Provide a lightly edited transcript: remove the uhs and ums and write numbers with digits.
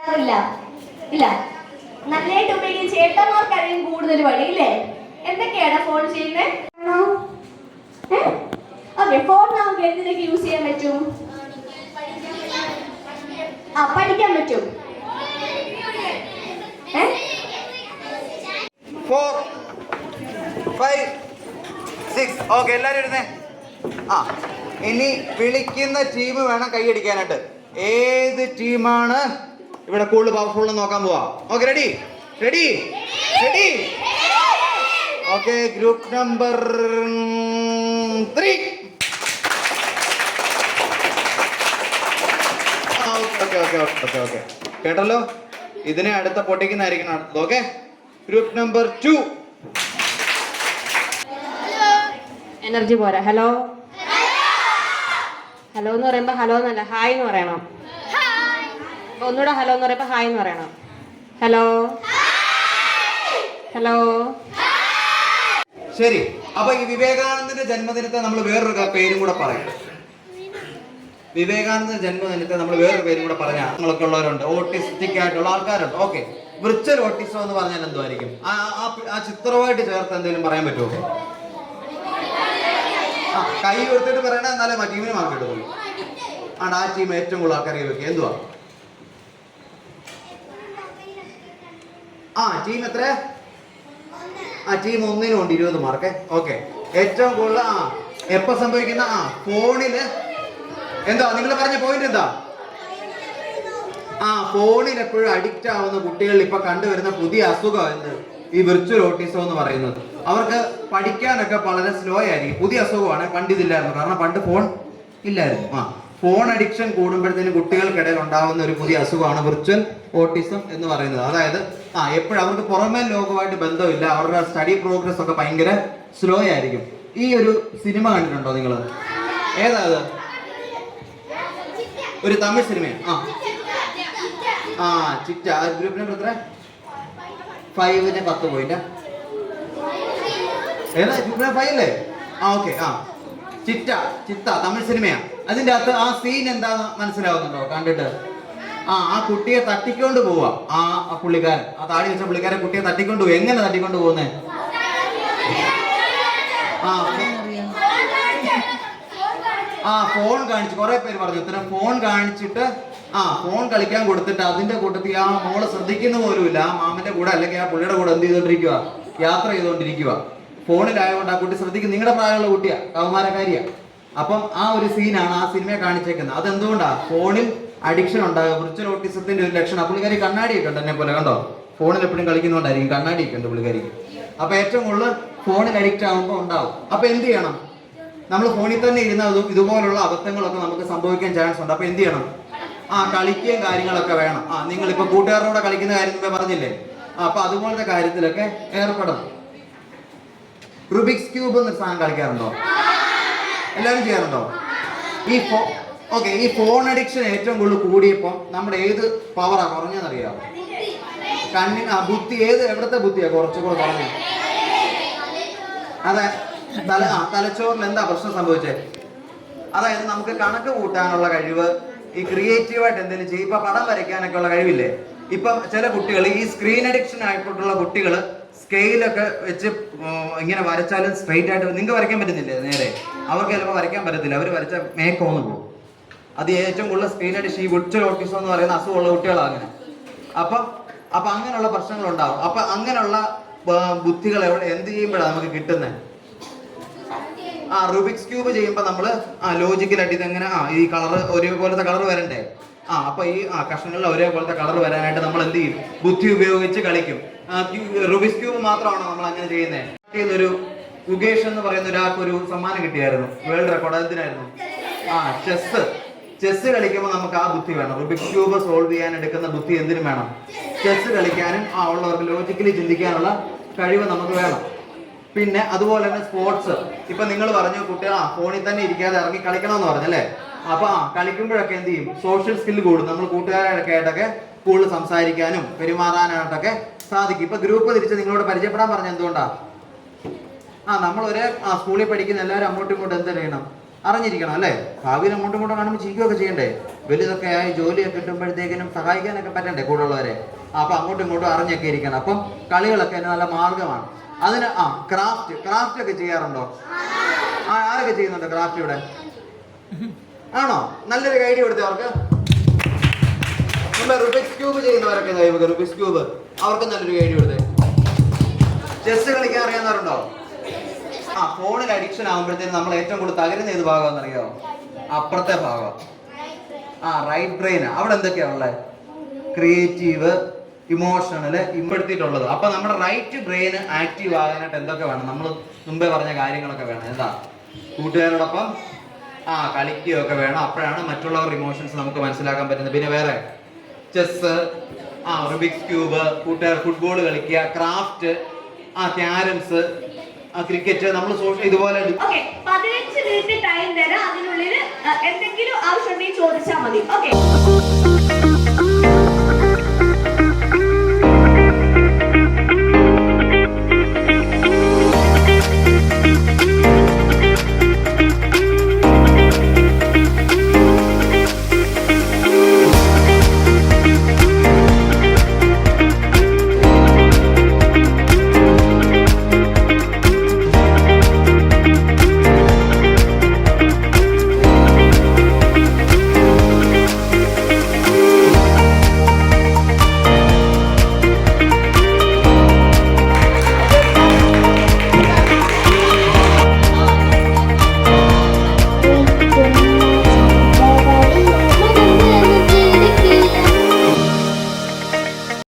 ഇല്ല ഇല്ല, നല്ലതായിട്ട് ഉപയോഗിക്കും. ചേട്ടന്മാർക്കറിയും കൂടുതൽ വഴി ഇല്ലേ? എന്തൊക്കെയാണ് ഫോൺ ചെയ്യുന്നത്? ഓക്കെ, ഫോൺ നമുക്ക് എന്തിനൊക്കെ യൂസ് ചെയ്യാൻ പറ്റും? പഠിക്കാൻ പറ്റും. 4, 5, 6. ഓക്കെ, എല്ലാവരും ഇരുന്നേ. ഇനി വിളിക്കുന്ന ടീം വേണം കൈയടിക്കാനായിട്ട്. ഏത് ടീമാണ് ഇവിടെ കൂടുതൽ പവർഫുൾ എന്ന് നോക്കാൻ പോവാ. Okay, ready ready ready. Okay, group number 3. Okay കേട്ടല്ലോ, ഇതിനെ അടുത്ത പൊട്ടിക്കുന്നതായിരിക്കണം അടുത്തത്. Okay, group number 2. എനർജി പോരാ. ഹലോ ഹലോ എന്ന് പറയുമ്പോൾ ഹലോ എന്നല്ല, ഹായ് എന്ന് പറയണം. ഒന്നുകൂടെ ഹലോ എന്ന് പറയുമ്പോൾ ഹായ് എന്ന് പറയണം. Hello hello. ശരി, അപ്പൊ ഈ വിവേകാനന്ദന്റെ ജന്മദിനത്തെ നമ്മൾ വേറൊരു പേരും കൂടെ പറയാം. വിവേകാനന്ദ ജന്മദിനത്തെ നമ്മൾ വേറൊരു പേരും കൂടെ പറഞ്ഞാൽ നിങ്ങളൊക്കെ ഉള്ളവരുണ്ട്, ഓട്ടിസ്റ്റിക് ആയിട്ടുള്ള ആൾക്കാരുണ്ട്. ഓക്കെ, വിർച്വൽ ഓട്ടിസം എന്ന് പറഞ്ഞാൽ എന്തുമായിരിക്കും? ആ ചിത്രമായിട്ട് ചേർത്ത് എന്തെങ്കിലും പറയാൻ പറ്റുമോ? കൈ കൊടുത്തിട്ട് പറയണ, എന്നാലേ ടീമിന് മാർക്ക് കിട്ടുള്ളൂ. ആ ടീം ഏറ്റവും കൂടുതൽ ആൾക്കാരെ വെക്കുക. എന്തുവാ ടീം എത്ര? ടീം 1-നും ഉണ്ട് 20 മാർക്ക്. ഓക്കെ, ഏറ്റവും കൂടുതൽ എപ്പോ സംഭവിക്കുന്ന ഫോണില് എന്താ നിങ്ങൾ പറഞ്ഞ പോയിന്റ് എന്താ? ഫോണിൽ എപ്പോഴും അഡിക്റ്റ് ആവുന്ന കുട്ടികളിൽ ഇപ്പൊ കണ്ടുവരുന്ന പുതിയ അസുഖം എന്ത്? ഈ വിർച്വൽ ഓട്ടിസം എന്ന് പറയുന്നത്. അവർക്ക് പഠിക്കാനൊക്കെ വളരെ സ്ലോ ആയിരിക്കും. പുതിയ അസുഖമാണ്, പണ്ട് ഇതില്ലായിരുന്നു. കാരണം പണ്ട് ഫോൺ ഇല്ലായിരുന്നു. ഫോൺ അഡിക്ഷൻ കൂടുമ്പോഴത്തേനും കുട്ടികൾക്കിടയിൽ ഉണ്ടാകുന്ന ഒരു പുതിയ അസുഖമാണ് വിർച്വൽ ഓട്ടിസം എന്ന് പറയുന്നത്. അതായത് എപ്പോഴും അവർക്ക് പുറമേ ലോകമായിട്ട് ബന്ധമില്ല, അവരുടെ സ്റ്റഡി പ്രോഗ്രസ് ഒക്കെ ഭയങ്കര സ്ലോ ആയിരിക്കും. ഈ ഒരു സിനിമ കണ്ടിട്ടുണ്ടോ നിങ്ങൾ? ഏതാ അത്? ഒരു തമിഴ് സിനിമയാണ്. ചിറ്റ. ഗ്രൂപ്പ് നമ്പർ എത്ര? 5-ന് 10 പോയിന്റ്. ഏതാ ഗ്രൂപ്പ് നമ്പർ 5 അല്ലേ? ഓക്കെ. ചിത്ത തമിഴ് സിനിമയാണ്. അതിൻ്റെ അകത്ത് ആ സീൻ എന്താന്ന് മനസ്സിലാവുന്നുണ്ടോ കണ്ടിട്ട്? ആ കുട്ടിയെ തട്ടിക്കൊണ്ട് പോവാ. ആ പുള്ളിക്കാരൻ, ആ താടി വെച്ച പുള്ളിക്കാരൻ കുട്ടിയെ തട്ടിക്കൊണ്ട് പോകും. എങ്ങനെ തട്ടിക്കൊണ്ട് പോകുന്നേ? ഫോൺ കാണിച്ച് കുറെ പേര് പറഞ്ഞു ഇത്തരം ഫോൺ കാണിച്ചിട്ട് ഫോൺ കളിക്കാൻ കൊടുത്തിട്ട് അതിന്റെ കൂട്ടത്തിൽ ആ മോള് ശ്രദ്ധിക്കുന്ന പോലുമില്ല. ആ മാമന്റെ കൂടെ അല്ലെങ്കിൽ ആ പുള്ളിയുടെ കൂടെ എന്ത് ചെയ്തോണ്ടിരിക്കുക? യാത്ര ചെയ്തോണ്ടിരിക്കുക. ഫോണിലായതുകൊണ്ട് ആ കുട്ടി ശ്രദ്ധിക്കും. നിങ്ങളുടെ പ്രായമുള്ള കുട്ടിയാ, കൗമാരക്കാരിയാ. അപ്പം ആ ഒരു സീനാണ് ആ സിനിമയെ കാണിച്ചേക്കുന്നത്. അതെന്തുകൊണ്ടാ? ഫോണിൽ അഡിക്ഷൻ ഉണ്ടാകുക, വിർച്വൽ ഓട്ടിസത്തിന്റെ ഒരു ലക്ഷണം. പുള്ളിക്കാരി കണ്ണാടിയൊക്കെ ഉണ്ട് എന്നെ പോലെ, കണ്ടോ? ഫോണിൽ എപ്പോഴും കളിക്കുന്നതുകൊണ്ടായിരിക്കും കണ്ണാടിയൊക്കെ ഉണ്ട് പുള്ളിക്കാരിക്ക്. അപ്പൊ ഏറ്റവും കൂടുതൽ ഫോണിൽ അഡിക്റ്റ് ആകുമ്പോൾ ഉണ്ടാവും. അപ്പൊ എന്ത് ചെയ്യണം? നമ്മൾ ഫോണിൽ തന്നെ ഇരുന്നതും ഇതുപോലുള്ള അബദ്ധങ്ങളൊക്കെ നമുക്ക് സംഭവിക്കാൻ ചാൻസ് ഉണ്ട്. അപ്പൊ എന്ത് ചെയ്യണം? കളിക്കുകയും കാര്യങ്ങളൊക്കെ വേണം. നിങ്ങളിപ്പോ കൂട്ടുകാരോടെ കളിക്കുന്ന കാര്യം പറഞ്ഞില്ലേ? അപ്പൊ അതുപോലത്തെ കാര്യത്തിലൊക്കെ ഏർപ്പെടണം. റുബിക്സ് ക്യൂബ് എന്നൊരു സാധനം കളിക്കാറുണ്ടോ? എല്ലാവരും ചെയ്യാറുണ്ടോ? ഈ ഫോൺ അഡിക്ഷൻ ഏറ്റവും കൂടുതൽ കൂടിയപ്പോൾ നമ്മുടെ ഏത് പവറാ കുറഞ്ഞെന്നറിയാമോ? ബുദ്ധി എവിടത്തെ ബുദ്ധിയാ കുറച്ചുകൂടെ കുറഞ്ഞ? അതെ, തലച്ചോറിൽ എന്താ പ്രശ്നം സംഭവിച്ചേ? അതായത് നമുക്ക് കണക്ക് കൂട്ടാനുള്ള കഴിവ്, ഈ ക്രിയേറ്റീവായിട്ട് എന്തെങ്കിലും ചെയ്യും. ഇപ്പൊ പടം വരയ്ക്കാനൊക്കെ ഉള്ള കഴിവില്ലേ? ഇപ്പം ചില കുട്ടികൾ, ഈ സ്ക്രീൻ അഡിക്ഷൻ ആയിട്ടുള്ള കുട്ടികൾ സ്കെയിലൊക്കെ വെച്ച് ഇങ്ങനെ വരച്ചാലും സ്ട്രെയിറ്റ് ആയിട്ട് നിങ്ങൾക്ക് വരയ്ക്കാൻ പറ്റുന്നില്ലേ നേരെ? അവർക്ക് ചിലപ്പോൾ വരയ്ക്കാൻ പറ്റത്തില്ല. അവർ വരച്ച മേക്കോന്ന് പോകും. അത് ഏറ്റവും കൂടുതൽ സ്ക്രീൻ അഡിക്ഷൻ, ഈ വിർച്വൽ ഓട്ടിസം എന്ന് പറയുന്ന അസുഖമുള്ള കുട്ടികളാണ് അങ്ങനെ. അപ്പം അങ്ങനെയുള്ള പ്രശ്നങ്ങളുണ്ടാവും. അപ്പം അങ്ങനെയുള്ള ബുദ്ധികൾ എന്ത് ചെയ്യുമ്പോഴാണ് നമുക്ക് കിട്ടുന്നത്? റുബിക്സ് ക്യൂബ് ചെയ്യുമ്പോൾ നമ്മൾ ലോജിക്കലായിട്ട് ഇതെങ്ങനെ ഈ കളർ ഒരേപോലത്തെ കളർ വരണ്ടേ? അപ്പൊ ഈ കഷ്ണങ്ങളിൽ ഒരേപോലത്തെ കളർ വരാനായിട്ട് നമ്മൾ എന്ത് ചെയ്യും? ബുദ്ധി ഉപയോഗിച്ച് കളിക്കും. റുബിക്സ് ക്യൂബ് മാത്രമാണോ നമ്മൾ അങ്ങനെ ചെയ്യുന്നത്? ഒരു മുകേഷ് എന്ന് പറയുന്ന ഒരാൾക്ക് ഒരു സമ്മാനം കിട്ടിയായിരുന്നു, വേൾഡ് റെക്കോർഡ്. എന്തിനായിരുന്നു? ചെസ് കളിക്കുമ്പോൾ നമുക്ക് ആ ബുദ്ധി വേണം. റുബിക്സ് ക്യൂബ് സോൾവ് ചെയ്യാൻ എടുക്കുന്ന ബുദ്ധി എന്തിനും വേണം? ചെസ് കളിക്കാനും ഉള്ളവർക്ക് ലോജിക്കലി ചിന്തിക്കാനുള്ള കഴിവ് നമുക്ക് വേണം. പിന്നെ അതുപോലെ തന്നെ സ്പോർട്സ്. ഇപ്പൊ നിങ്ങൾ പറഞ്ഞു കുട്ടികൾ ഫോണിൽ തന്നെ ഇരിക്കാതെ ഇറങ്ങി കളിക്കണമെന്ന് പറഞ്ഞല്ലേ? അപ്പൊ കളിക്കുമ്പോഴൊക്കെ എന്ത് ചെയ്യും? സോഷ്യൽ സ്കില്ല് കൂടും. നമ്മൾ കൂട്ടുകാരൊക്കെ ആയിട്ടൊക്കെ കൂടുതൽ സംസാരിക്കാനും പെരുമാറാനായിട്ടൊക്കെ സാധിക്കും. ഇപ്പൊ ഗ്രൂപ്പ് തിരിച്ച് നിങ്ങളോട് പരിചയപ്പെടാൻ പറഞ്ഞ എന്തുകൊണ്ടാ? നമ്മൾ ഒരേ സ്കൂളിൽ പഠിക്കുന്ന എല്ലാവരും അങ്ങോട്ടും ഇങ്ങോട്ടും എന്ത് ചെയ്യണം? അറിഞ്ഞിരിക്കണം അല്ലേ? ഭാവിയിൽ അങ്ങോട്ടും ഇങ്ങോട്ടും കാണുമ്പോൾ ചിരിക്കുകയൊക്കെ ചെയ്യണ്ടേ? വലുതൊക്കെ ആയി ജോലിയൊക്കെ കിട്ടുമ്പോഴത്തേക്കിനും സഹായിക്കാനൊക്കെ പറ്റണ്ടേ കൂടെയുള്ളവരെ. അപ്പൊ അങ്ങോട്ടും ഇങ്ങോട്ടും അറിഞ്ഞൊക്കെ ഇരിക്കണം. അപ്പം കളികളൊക്കെ തന്നെ നല്ല മാർഗമാണ്. അതിന് ക്രാഫ്റ്റ് ഒക്കെ ചെയ്യാറുണ്ടോ? ആരൊക്കെ ചെയ്യുന്നുണ്ട് ക്രാഫ്റ്റ് ഇവിടെ? ആണോ? നല്ലൊരു ഐഡിയ കൊടുത്തേ അവർക്ക്. റുബിക്സ് ക്യൂബ് ചെയ്യുന്നവരൊക്കെ റുബിക്സ് ക്യൂബ് അവർക്ക് നല്ലൊരു ഐഡിയ കൊടുത്തേ. ചെസ് കളിക്കാൻ അറിയാവുന്നവരുണ്ടോ? ഫോണിൽ അഡിക്ഷൻ ആകുമ്പോഴത്തേനും നമ്മൾ ഏറ്റവും കൂടുതൽ തകരുന്ന ഏത് ഭാഗമാണെന്ന് അറിയാമോ? അപ്പുറത്തെ ഭാഗം. Right brain. അവിടെ എന്തൊക്കെയാ ഉള്ളത്? ക്രിയേറ്റീവ്, ഇമോഷണല് ഉൾപ്പെടുത്തിയിട്ടുള്ളത്. അപ്പൊ നമ്മുടെ റൈറ്റ് ബ്രെയിൻ ആക്റ്റീവ് ആകാനായിട്ട് എന്തൊക്കെ വേണം? നമ്മൾ മുമ്പേ പറഞ്ഞ കാര്യങ്ങളൊക്കെ വേണം. എന്താ? കൂട്ടുകാരോടൊപ്പം കളിക്കുകയൊക്കെ വേണം. അപ്പോഴാണ് മറ്റുള്ളവരുടെ ഇമോഷൻസ് നമുക്ക് മനസ്സിലാക്കാൻ പറ്റുന്നത്. പിന്നെ വേറെ ചെസ്, റുബിക്സ് ക്യൂബ്, കൂട്ടുകാർ ഫുട്ബോൾ കളിക്കുക, ക്രാഫ്റ്റ്, ക്യാരംസ്, ക്രിക്കറ്റ്. നമ്മൾ ഇതുപോലെ 15 മിനിറ്റ് ടൈം തരാം. അതിനുള്ളിൽ എന്തെങ്കിലും ആവശ്യമുണ്ടെങ്കിൽ ചോദിച്ചാൽ മതി. ഓക്കെ.